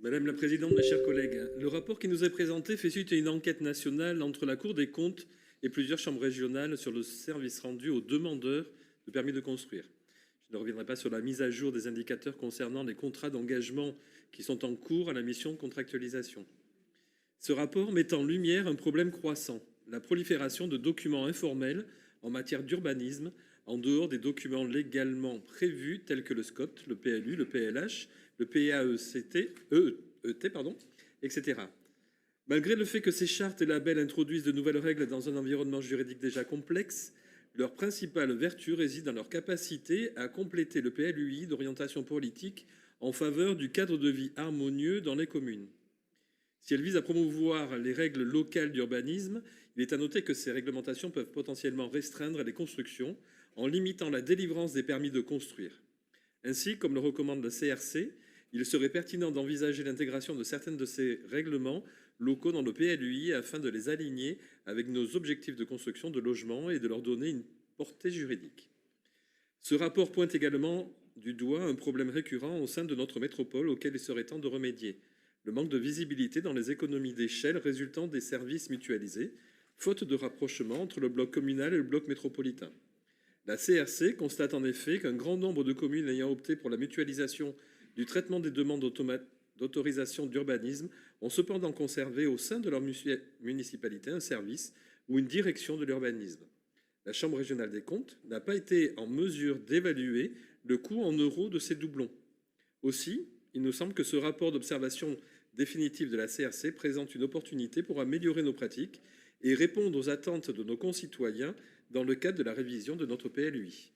Madame la présidente, mes chers collègues, le rapport qui nous est présenté fait suite à une enquête nationale entre la Cour des comptes et plusieurs chambres régionales sur le service rendu aux demandeurs de permis de construire. Je ne reviendrai pas sur la mise à jour des indicateurs concernant les contrats d'engagement qui sont en cours à la mission de contractualisation. Ce rapport met en lumière un problème croissant, la prolifération de documents informels en matière d'urbanisme, en dehors des documents légalement prévus tels que le SCOT, le PLU, le PLH, le PAECT, etc. Malgré le fait que ces chartes et labels introduisent de nouvelles règles dans un environnement juridique déjà complexe, leur principale vertu réside dans leur capacité à compléter le PLUI d'orientation politique en faveur du cadre de vie harmonieux dans les communes. Si elles visent à promouvoir les règles locales d'urbanisme, il est à noter que ces réglementations peuvent potentiellement restreindre les constructions en limitant la délivrance des permis de construire. Ainsi, comme le recommande la CRC, il serait pertinent d'envisager l'intégration de certains de ces règlements locaux dans le PLUI afin de les aligner avec nos objectifs de construction de logements et de leur donner une portée juridique. Ce rapport pointe également du doigt un problème récurrent au sein de notre métropole auquel il serait temps de remédier: le manque de visibilité dans les économies d'échelle résultant des services mutualisés, faute de rapprochement entre le bloc communal et le bloc métropolitain. La CRC constate en effet qu'un grand nombre de communes ayant opté pour la mutualisation du traitement des demandes d'autorisation d'urbanisme ont cependant conservé au sein de leur municipalité un service ou une direction de l'urbanisme. La Chambre régionale des comptes n'a pas été en mesure d'évaluer le coût en euros de ces doublons. Aussi, il nous semble que ce rapport d'observation définitive de la CRC présente une opportunité pour améliorer nos pratiques et répondre aux attentes de nos concitoyens dans le cadre de la révision de notre PLUI.